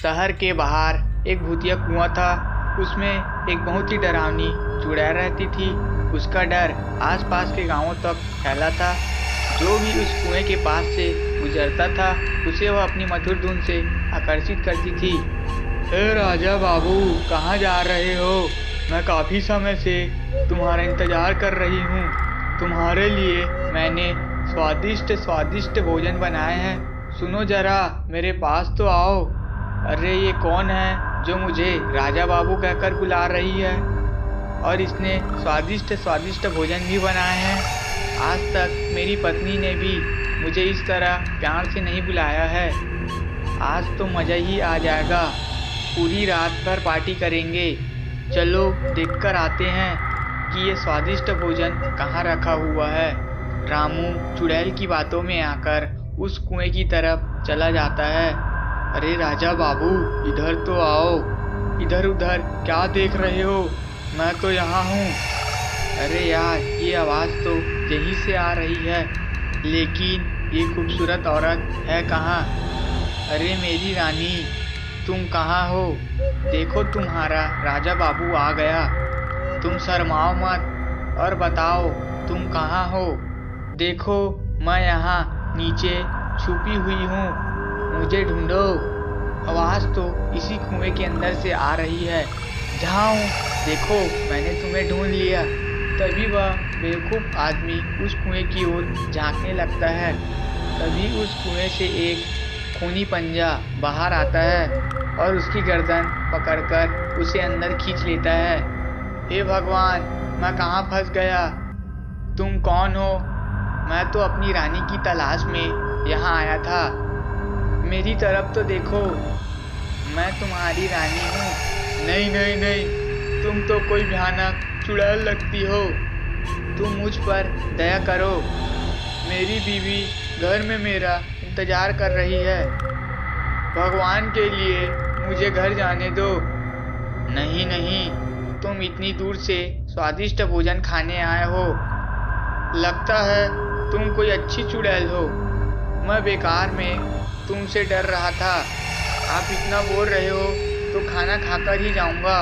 शहर के बाहर एक भूतिया कुआं था। उसमें एक बहुत ही डरावनी चुड़ैल रहती थी। उसका डर आसपास के गांवों तक फैला था। जो भी उस कुएं के पास से गुजरता था उसे वह अपनी मधुर धुन से आकर्षित करती थी। हे राजा बाबू, कहाँ जा रहे हो? मैं काफी समय से तुम्हारा इंतजार कर रही हूँ। तुम्हारे लिए मैंने स्वादिष्ट स्वादिष्ट भोजन बनाए हैं। सुनो जरा, मेरे पास तो आओ। अरे ये कौन है जो मुझे राजा बाबू कहकर बुला रही है? और इसने स्वादिष्ट स्वादिष्ट भोजन भी बनाए हैं। आज तक मेरी पत्नी ने भी मुझे इस तरह प्यार से नहीं बुलाया है। आज तो मज़ा ही आ जाएगा। पूरी रात भर पार्टी करेंगे। चलो देखकर आते हैं कि ये स्वादिष्ट भोजन कहाँ रखा हुआ है। रामू चुड़ैल की बातों में आकर उस कुएं की तरफ चला जाता है। अरे राजा बाबू, इधर तो आओ। इधर उधर क्या देख रहे हो? मैं तो यहाँ हूँ। अरे यार, ये आवाज़ तो यहीं से आ रही है, लेकिन ये खूबसूरत औरत है कहाँ? अरे मेरी रानी, तुम कहाँ हो? देखो, तुम्हारा राजा बाबू आ गया। तुम शर्माओ मत और बताओ तुम कहाँ हो। देखो, मैं यहाँ नीचे छुपी हुई हूँ। मुझे ढूंढो। आवाज़ तो इसी कुएं के अंदर से आ रही है। जाओ, देखो मैंने तुम्हें ढूंढ लिया। तभी वह बेवकूफ़ आदमी उस कुएं की ओर झांकने लगता है। तभी उस कुएं से एक खूनी पंजा बाहर आता है और उसकी गर्दन पकड़कर उसे अंदर खींच लेता है। हे भगवान, मैं कहाँ फंस गया? तुम कौन हो? मैं तो अपनी रानी की तलाश में यहाँ आया था। मेरी तरफ तो देखो, मैं तुम्हारी रानी हूँ। नहीं नहीं नहीं, तुम तो कोई भयानक चुड़ैल लगती हो। तुम मुझ पर दया करो। मेरी बीवी घर में मेरा इंतजार कर रही है। भगवान के लिए मुझे घर जाने दो। नहीं नहीं, तुम इतनी दूर से स्वादिष्ट भोजन खाने आए हो। लगता है तुम कोई अच्छी चुड़ैल हो। मैं बेकार में तुमसे डर रहा था। आप इतना बोल रहे हो तो खाना खाकर ही जाऊंगा।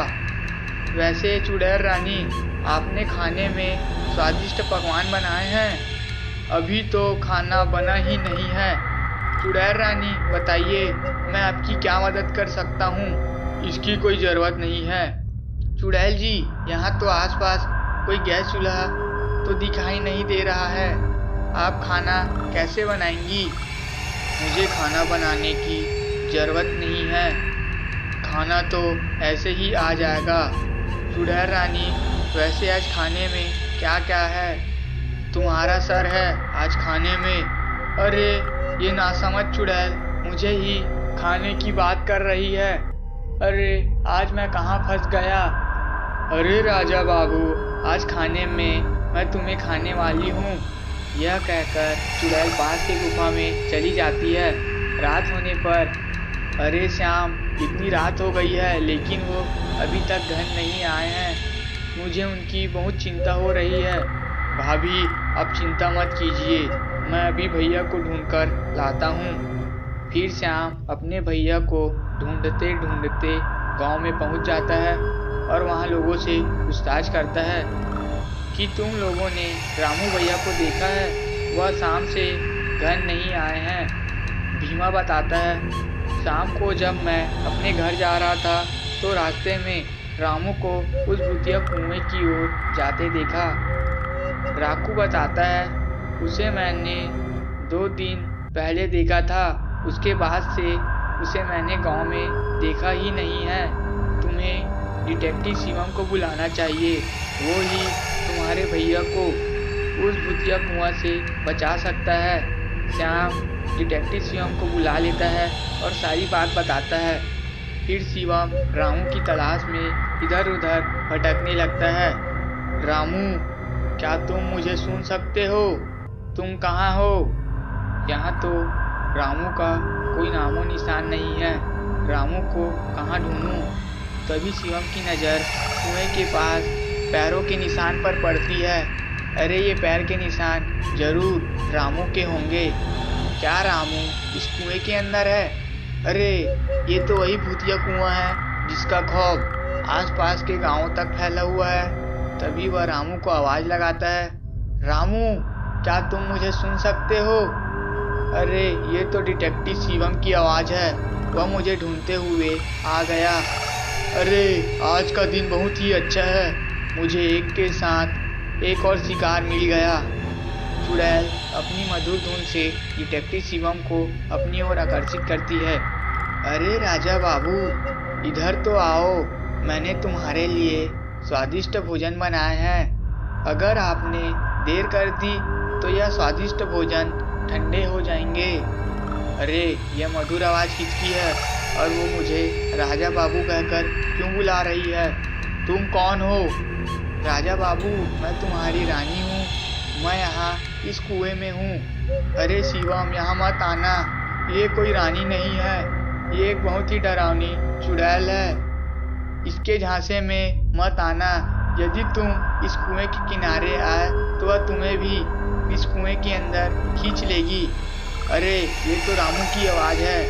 वैसे चुड़ैल रानी, आपने खाने में स्वादिष्ट पकवान बनाए हैं। अभी तो खाना बना ही नहीं है। चुड़ैल रानी, बताइए मैं आपकी क्या मदद कर सकता हूँ? इसकी कोई ज़रूरत नहीं है। चुड़ैल जी, यहाँ तो आसपास कोई गैस चूल्हा तो दिखाई नहीं दे रहा है। आप खाना कैसे बनाएंगी? मुझे खाना बनाने की ज़रूरत नहीं है। खाना तो ऐसे ही आ जाएगा। चुड़ैल रानी, वैसे आज खाने में क्या क्या है? तुम्हारा सर है आज खाने में। अरे ये नासमझ चुड़ैल मुझे ही खाने की बात कर रही है। अरे आज मैं कहाँ फंस गया? अरे राजा बाबू, आज खाने में मैं तुम्हें खाने वाली हूँ। यह कहकर चुड़ैल पास की गुफा में चली जाती है। रात होने पर, अरे श्याम, इतनी रात हो गई है लेकिन वो अभी तक घर नहीं आए हैं। मुझे उनकी बहुत चिंता हो रही है। भाभी, आप चिंता मत कीजिए, मैं अभी भैया को ढूंढकर लाता हूँ। फिर श्याम अपने भैया को ढूंढते ढूंढते गांव में पहुँच जाता है और वहाँ लोगों से पूछताछ करता है कि तुम लोगों ने रामू भैया को देखा है? वह शाम से घर नहीं आए हैं। भीमा बताता है, शाम को जब मैं अपने घर जा रहा था तो रास्ते में रामू को उस भूतिया कुएं की ओर जाते देखा। राकू बताता है, उसे मैंने 2 दिन पहले देखा था। उसके बाद से उसे मैंने गांव में देखा ही नहीं है। तुम्हें डिटेक्टिव शिवम को बुलाना चाहिए। वो ही तुम्हारे भैया को उस भूतिया कुआं से बचा सकता है। श्याम डिटेक्टिव शिवम को बुला लेता है और सारी बात बताता है। फिर शिवम रामू की तलाश में इधर उधर भटकने लगता है। रामू, क्या तुम मुझे सुन सकते हो? तुम कहाँ हो? यहाँ तो रामू का कोई नामो निशान नहीं है। रामू को कहाँ ढूंढूं? तभी शिवम की नज़र कुएं के पास पैरों के निशान पर पड़ती है। अरे ये पैर के निशान जरूर रामू के होंगे। क्या रामू इस कुएं के अंदर है? अरे ये तो वही भूतिया कुआं है जिसका खौफ आसपास के गांवों तक फैला हुआ है। तभी वह रामू को आवाज लगाता है। रामू, क्या तुम मुझे सुन सकते हो? अरे ये तो डिटेक्टिव शिवम की आवाज है। वह मुझे ढूंढते हुए आ गया। अरे आज का दिन बहुत ही अच्छा है। मुझे एक के साथ एक और शिकार मिल गया। चुड़ैल अपनी मधुर धुन से डिटेक्टिव शिवम को अपनी ओर आकर्षित करती है। अरे राजा बाबू, इधर तो आओ। मैंने तुम्हारे लिए स्वादिष्ट भोजन बनाए हैं। अगर आपने देर कर दी तो यह स्वादिष्ट भोजन ठंडे हो जाएंगे। अरे यह मधुर आवाज किसकी है और वो मुझे राजा बाबू कहकर क्यों बुला रही है? तुम कौन हो? राजा बाबू, मैं तुम्हारी रानी हूँ। मैं यहाँ इस कुएं में हूँ। अरे शिवम, यहाँ मत आना। ये कोई रानी नहीं है। ये एक बहुत ही डरावनी चुड़ैल है। इसके झांसे में मत आना। यदि तुम इस कुएं के किनारे आए तो वह तुम्हें भी इस कुएं के अंदर खींच लेगी। अरे ये तो रामू की आवाज है।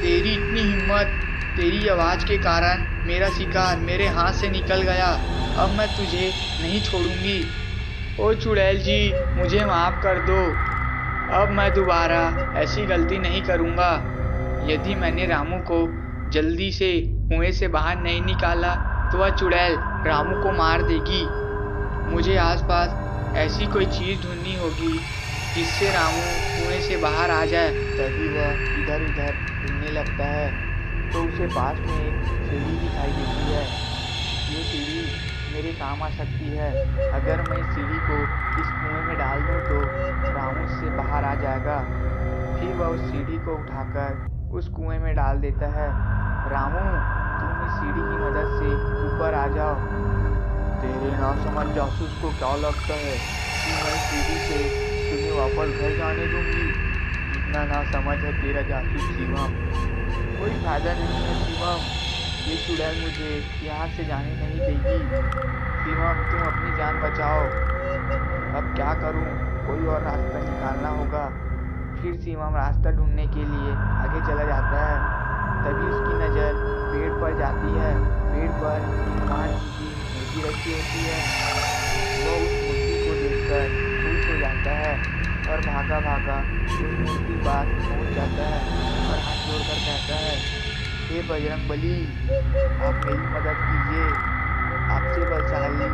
तेरी इतनी हिम्मत! तेरी आवाज के कारण मेरा शिकार मेरे हाथ से निकल गया। अब मैं तुझे नहीं छोड़ूंगी। ओ चुड़ैल जी, मुझे माफ कर दो। अब मैं दोबारा ऐसी गलती नहीं करूंगा। यदि मैंने रामू को जल्दी से कुएं से बाहर नहीं निकाला तो वह चुड़ैल रामू को मार देगी। मुझे आसपास ऐसी कोई चीज ढूंढनी होगी जिससे रामू कुएं से बाहर आ जाए। तभी वह इधर उधर ढूंढने लगता है तो उसे पास में एक सीढ़ी दिखाई देती है। ये सीढ़ी मेरे काम आ सकती है। अगर मैं इस सीढ़ी को इस कुएं में डाल दूं तो रामू से बाहर आ जाएगा। फिर वह उस सीढ़ी को उठाकर उस कुएं में डाल देता है। रामू, तुम इस सीढ़ी की मदद से ऊपर आ जाओ। तेरे नासमझ जासूस को क्या लगता है कि मैं सीढ़ी से तुम्हें वापस घर जाने दूंगी? इतना नासमझ है तेरा जासूस शिवम। कोई फायदा नहीं है शिवम। ये चुड़ैल मुझे यहाँ से जाने नहीं देगी। शिवम, तुम अपनी जान बचाओ। अब क्या करूँ? कोई और रास्ता निकालना होगा। फिर शिवम रास्ता ढूंढने के लिए आगे चला जाता है। तभी उसकी नज़र पेड़ पर जाती है। पेड़ पर हनुमान जी की मूर्ति रखी होती है। वो उस मूर्ति को देखकर खुश हो जाता है और भागा भागा उस मूर्ति के पास पहुंच जाता है और हाथ जोड़कर कहता है, हे बजरंगबली, आप मेरी मदद कीजिए। आपसे बलशाली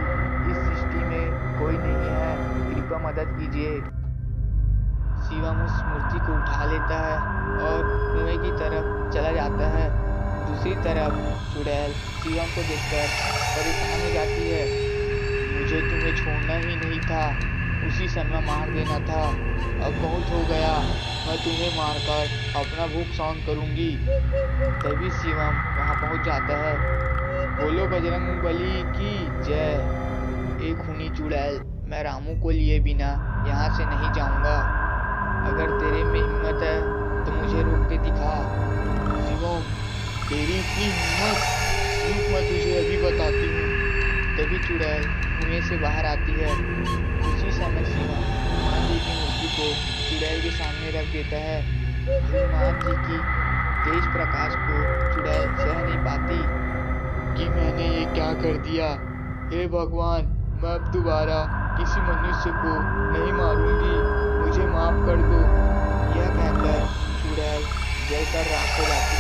इस सृष्टि में कोई नहीं है। कृपया मदद कीजिए। शिवम उस मूर्ति को उठा लेता है और कुएं की तरफ चला जाता है। दूसरी तरफ चुड़ैल शिवम को देखकर परेशान हो जाती है। मुझे तुम्हें छोड़ना ही नहीं था, उसी समय मार देना था। अब बहुत हो गया, मैं तुम्हें मारकर अपना भूख शांत करूंगी। तभी शिवम वहां पहुंच जाता है। बोलो बजरंगबली की जय। एक खूनी चुड़ैल, मैं रामू को लिए बिना यहाँ से नहीं जाऊंगा। अगर तेरे में हिम्मत है तो मुझे रोक के दिखा। शिवम, तेरी इतनी हिम्मत? रुक, मैं तुझे अभी बताती हूँ। तभी चुड़ैल कुएं से बाहर आती है। उसी समय शिवम हनुमान जी की मूर्ति को चुड़ैल के सामने रख देता है। हनुमान जी की तेज प्रकाश को चुड़ैल सह नहीं पाती कि मैंने ये क्या कर दिया। हे भगवान, मैं अब दोबारा किसी मनुष्य को नहीं मारूंगी। मुझे माफ कर दो। यह कहकर चुड़ैल जलकर राख हो जाती है।